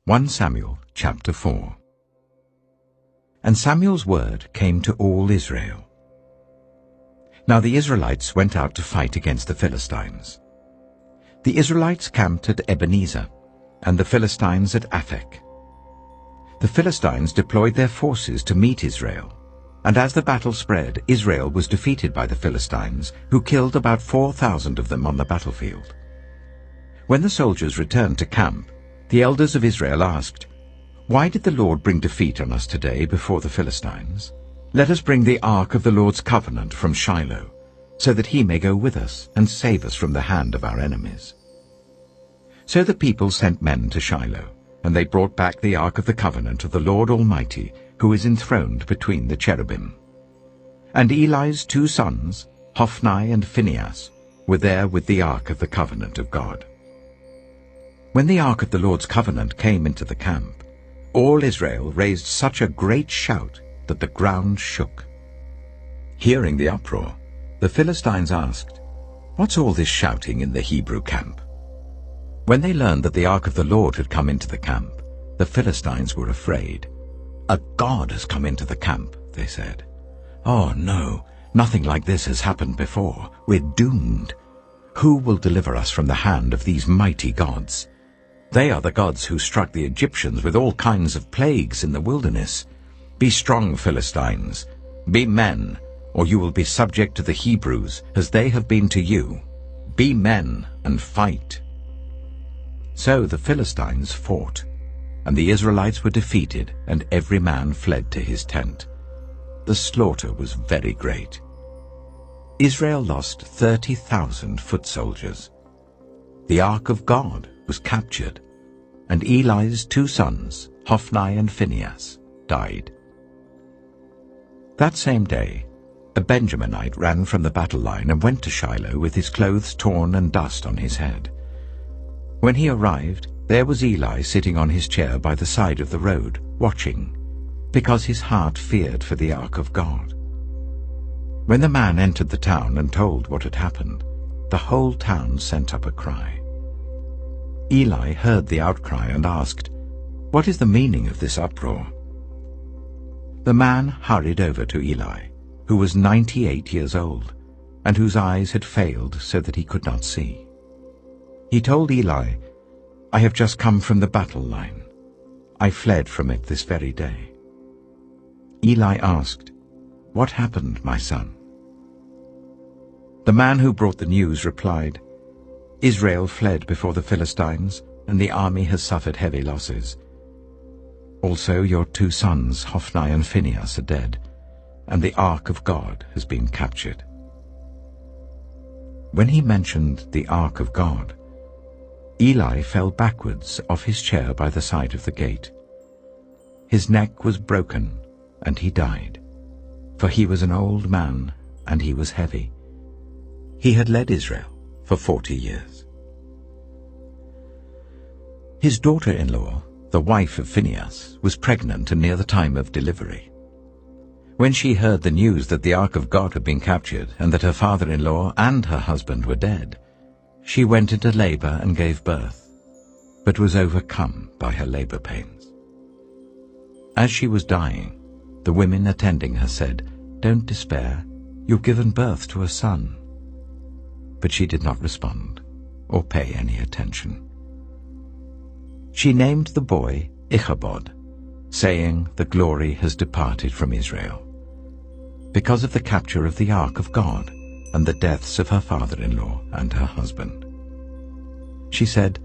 1 Samuel chapter 4. And Samuel's word came to all Israel. Now the Israelites went out to fight against the Philistines. The Israelites camped at Ebenezer, and the Philistines at Aphek. The Philistines deployed their forces to meet Israel, and as the battle spread, Israel was defeated by the Philistines, who killed about 4,000 of them on the battlefield. When the soldiers returned to camp, the elders of Israel asked, "Why did the Lord bring defeat on us today before the Philistines? Let us bring the ark of the Lord's covenant from Shiloh, so that he may go with us and save us from the hand of our enemies." So the people sent men to Shiloh, and they brought back the ark of the covenant of the Lord Almighty, who is enthroned between the cherubim. And Eli's 2 sons, Hophni and Phinehas, were there with the ark of the covenant of God. When the ark of the Lord's covenant came into the camp, all Israel raised such a great shout that the ground shook. Hearing the uproar, the Philistines asked, "What's all this shouting in the Hebrew camp?" When they learned that the ark of the Lord had come into the camp, the Philistines were afraid. "A god has come into the camp," they said. "Oh no, nothing like this has happened before. We're doomed. Who will deliver us from the hand of these mighty gods? They are the gods who struck the Egyptians with all kinds of plagues in the wilderness. Be strong, Philistines. Be men, or you will be subject to the Hebrews, as they have been to you. Be men and fight." So the Philistines fought, and the Israelites were defeated, and every man fled to his tent. The slaughter was very great. Israel lost 30,000 foot soldiers. The ark of God was captured, and Eli's 2 sons, Hophni and Phinehas, died. That same day, a Benjaminite ran from the battle line and went to Shiloh with his clothes torn and dust on his head. When he arrived, there was Eli sitting on his chair by the side of the road, watching, because his heart feared for the ark of God. When the man entered the town and told what had happened, the whole town sent up a cry. Eli heard the outcry and asked, "What is the meaning of this uproar?" The man hurried over to Eli, who was 98 years old, and whose eyes had failed so that he could not see. He told Eli, "I have just come from the battle line. I fled from it this very day." Eli asked, "What happened, my son?" The man who brought the news replied, "Israel fled before the Philistines, and the army has suffered heavy losses. Also your 2 sons, Hophni and Phinehas, are dead, and the ark of God has been captured." When he mentioned the ark of God, Eli fell backwards off his chair by the side of the gate. His neck was broken, and he died, for he was an old man, and he was heavy. He had led Israel for 40 years. His daughter-in-law, the wife of Phinehas, was pregnant and near the time of delivery. When she heard the news that the ark of God had been captured and that her father-in-law and her husband were dead, she went into labor and gave birth, but was overcome by her labor pains. As she was dying, the women attending her said, "Don't despair, you've given birth to a son." But she did not respond or pay any attention. She named the boy Ichabod, saying, "The glory has departed from Israel," because of the capture of the ark of God and the deaths of her father-in-law and her husband. She said,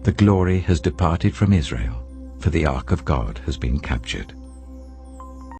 "The glory has departed from Israel, for the ark of God has been captured."